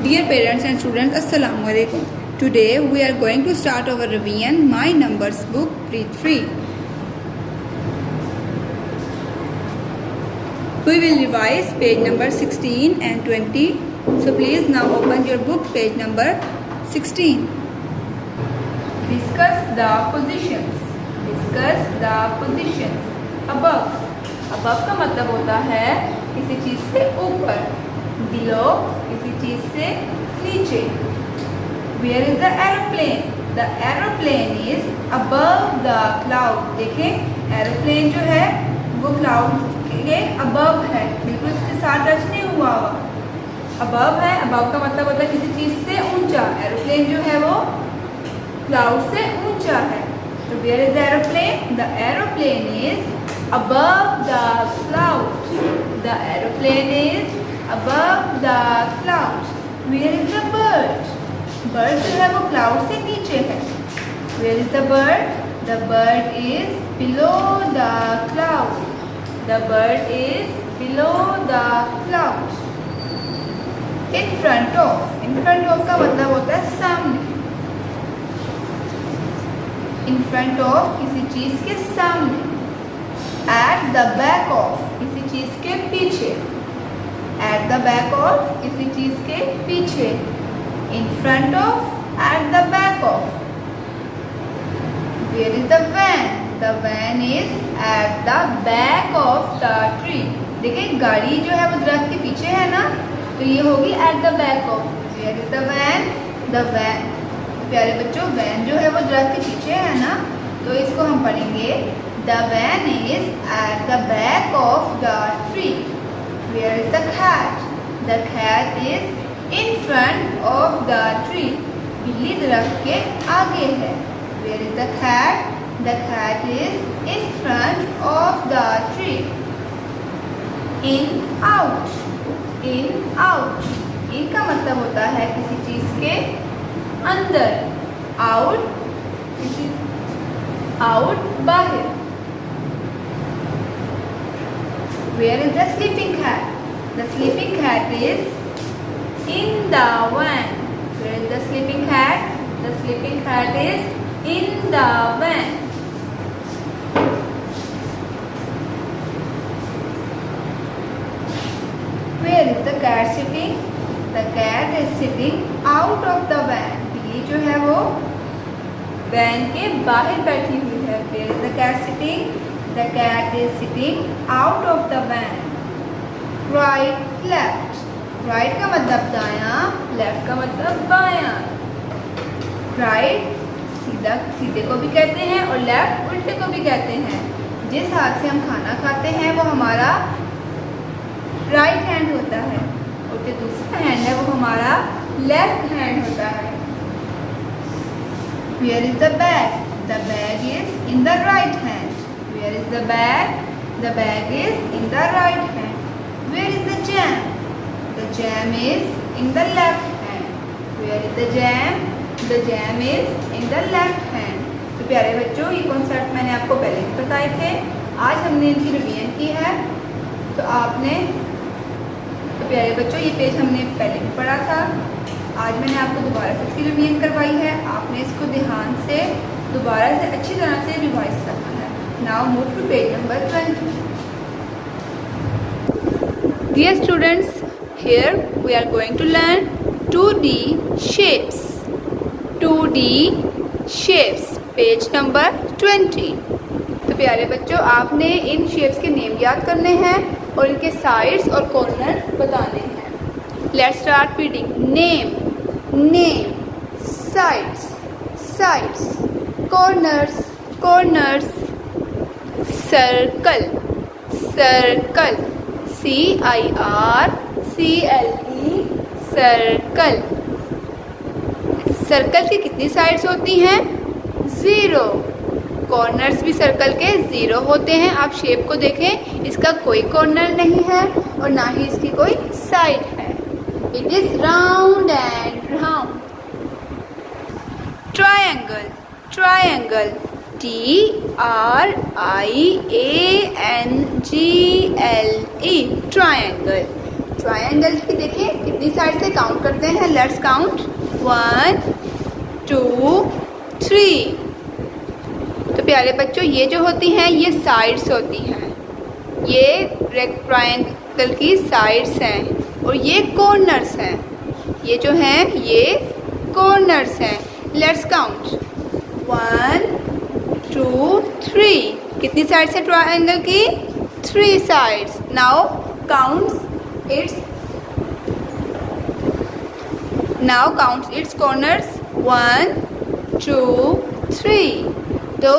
Dear parents and students, Assalamu alaikum. Today we are going to start our revision My Numbers book pre-3. We will revise page number 16 and 20. So please now open your book, page number 16. Discuss the positions. Discuss the positions. Above. Above का मतलब होता है किसी चीज़ से ऊपर. Below किसी चीज़ से नीचे. Where is the aeroplane? The aeroplane is above the cloud. देखें aeroplane जो है वो cloud के above है, बिल्कुल इसके साथ टच नहीं हुआ हुआ. above है, above का मतलब होता है किसी चीज़ से ऊंचा. aeroplane जो है वो cloud से ऊंचा है. तो where is the aeroplane? The aeroplane is above the cloud. The aeroplane is above the cloud. Where is the bird? Bird जो है वो cloud से नीचे है. Where is the bird? The bird is below the cloud. The bird is below the cloud. In front of. In front of का मतलब होता है सामने. In front of किसी चीज़ के सामने. At the back of किसी चीज़ के पीछे. At the back of किसी चीज़ के पीछे. In front of, at the back of. Where is the van? The van is at the back of the tree. देखिए गाड़ी जो है वो दरख्त के पीछे है ना, तो ये होगी at the back of. Where is the van? The van. प्यारे बच्चों, वैन जो है वो दरख्त के पीछे है ना, तो इसको हम पढ़ेंगे The van is at the back of the tree. Where is the cat? The cat is in front of the tree. बिल्ली दरख्त के आगे है. Where is the cat? The cat is in front of the tree. In, out. In, out. In का मतलब होता है किसी चीज़ के अंदर. Out, किसी out बाहर. Where is the sleeping cat? The sleeping cat is in the van. Where is the sleeping cat? The sleeping cat is in the van. Where is the cat sitting? The cat is sitting out of the van. बिल्ली जो है वो van के बाहर बैठी हुई है. Where is the cat sitting? The cat is sitting out of the van. Right, left. Right का मतलब दायां, left का मतलब बायां. Right सीधा सीधे को भी कहते हैं और left उल्टे को भी कहते हैं. जिस हाथ से हम खाना खाते हैं वो हमारा right hand होता है और जो दूसरा hand है वो हमारा left hand होता है. Where is the bag? The bag is in the right hand. Where is the bag? The bag is in the right hand. Where is the jam? The jam is in the left hand. Where is the jam? The jam is in the left hand. तो प्यारे बच्चों, ये concept मैंने आपको पहले भी बताए थे. आज हमने इनकी रिवीजन की है. तो प्यारे बच्चों, ये पेज हमने पहले भी पढ़ा था. आज मैंने आपको दोबारा से इसकी रिवीजन करवाई है. आपने इसको ध्यान से दोबारा से अच्छी तरह से रिवाइज करना है. Now move to page number 20. Dear students, here we are going to learn 2D shapes. 2D shapes, page number 20. तो प्यारे बच्चों, आपने इन शेप्स के नेम याद करने हैं और इनके साइड्स और कॉर्नर बताने हैं. Let's start reading. Name, name. Sides, sides. Corners, corners. Circle, circle. CIRCLE, circle. Circle की कितनी साइड्स होती हैं? 0. कॉर्नर्स भी सर्कल के 0 होते हैं. आप शेप को देखें, इसका कोई कॉर्नर नहीं है और ना ही इसकी कोई साइड है. It is round and round. Triangle, triangle. TRIANGLE, triangle. Triangle की देखिए कितनी साइड से काउंट करते हैं, लेट्स काउंट 1 2 3। तो प्यारे बच्चों ये जो होती हैं ये साइड्स होती हैं, ये ट्रायंगल की साइड्स हैं और ये कॉर्नर्स हैं, ये जो हैं ये कॉर्नर्स हैं। Let's count 1 2 3। कितनी साइड्स है ट्रायंगल की? 3 sides. Now count it's corners 1 2 3। तो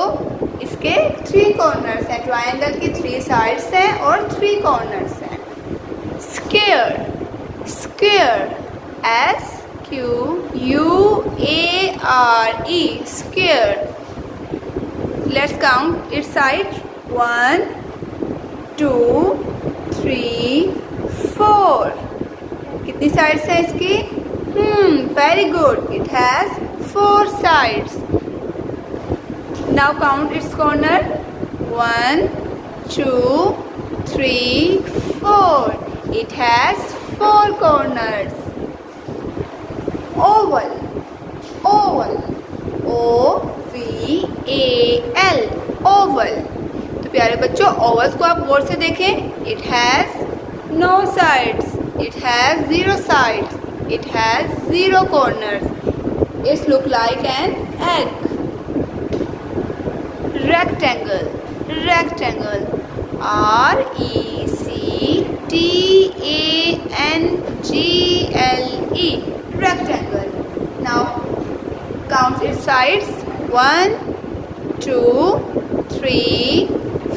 इसके 3 कॉर्नर्स हैं, ट्रायंगल की 3 साइड्स हैं और 3 कॉर्नर्स हैं। Square SQUARE square. Let's count it's side 1 2 3 4। कितनी साइड्स हैं इसकी? Very good, it has 4 sides. Now count it's corner 1 2 3 4। It has 4 corners. Oval OVAL oval। तो प्यारे बच्चों ओवल्स को आप गौर से देखें। It has no sides, it has 0 sides, it has 0 corners, it look like an egg. Rectangle RECTANGLE rectangle. Now count its sides 1 2 3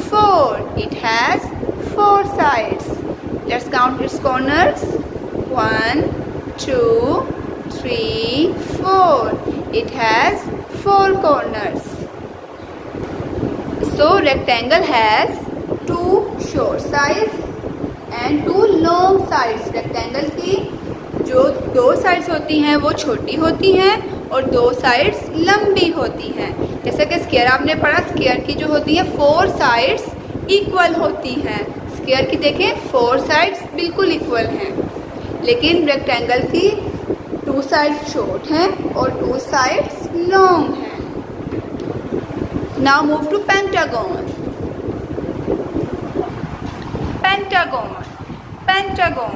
4. It has 4 sides. Let's count its corners 1 2 3 4. It has 4 corners. So rectangle has 2 short sides and 2 long sides. rectangle की जो 2 sides होती हैं वो छोटी होती हैं और 2 sides लंबी होती हैं। जैसा कि स्क्वायर आपने पढ़ा, स्क्वायर की जो होती है 4 साइड्स इक्वल होती हैं। स्क्वायर की देखें 4 साइड्स बिल्कुल इक्वल हैं, लेकिन रेक्टेंगल की 2 साइड्स शॉर्ट हैं और 2 साइड्स लॉन्ग हैं। Now move to Pentagon. PENTAGON Pentagon.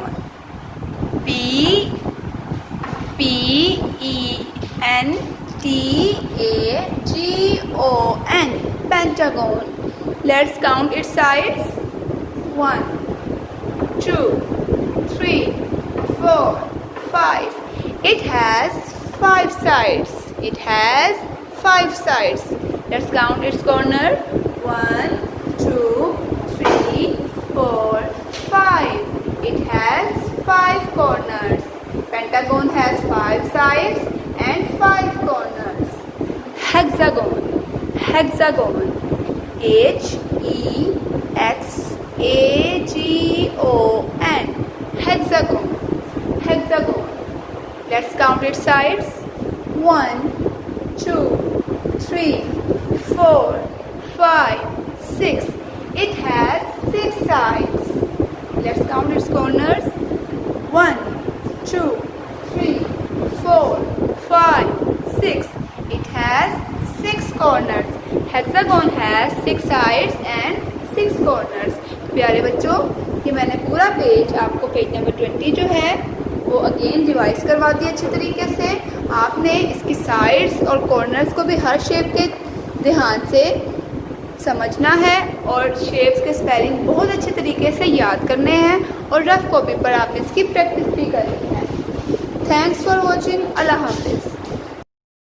Let's count its sides 1 2 3 4 5. It has 5 sides. Let's count its corner 1 2 3 4 5. It has 5 corners. Pentagon has 5 sides and 5 corners. Hexagon HEXAGON. Hexagon. Let's count its sides 1 2 3 4 5 6. It has 6 sides. Let's count its corners 1 2 3 4 5 6. It has 6 corners. Hexagon has 6 sides and 6 corners. प्यारे बच्चों, ये मैंने पूरा page आपको page number 20 जो है वो again revise करवा दिया अच्छे तरीके से। आपने इसकी साइड्स और कॉर्नर्स को भी हर शेप के ध्यान से समझना है और शेप्स के स्पेलिंग बहुत अच्छे तरीके से याद करने हैं और रफ कॉपी पर आपने इसकी प्रैक्टिस भी करनी है। Thanks for watching. अल्लाह हाफिज़।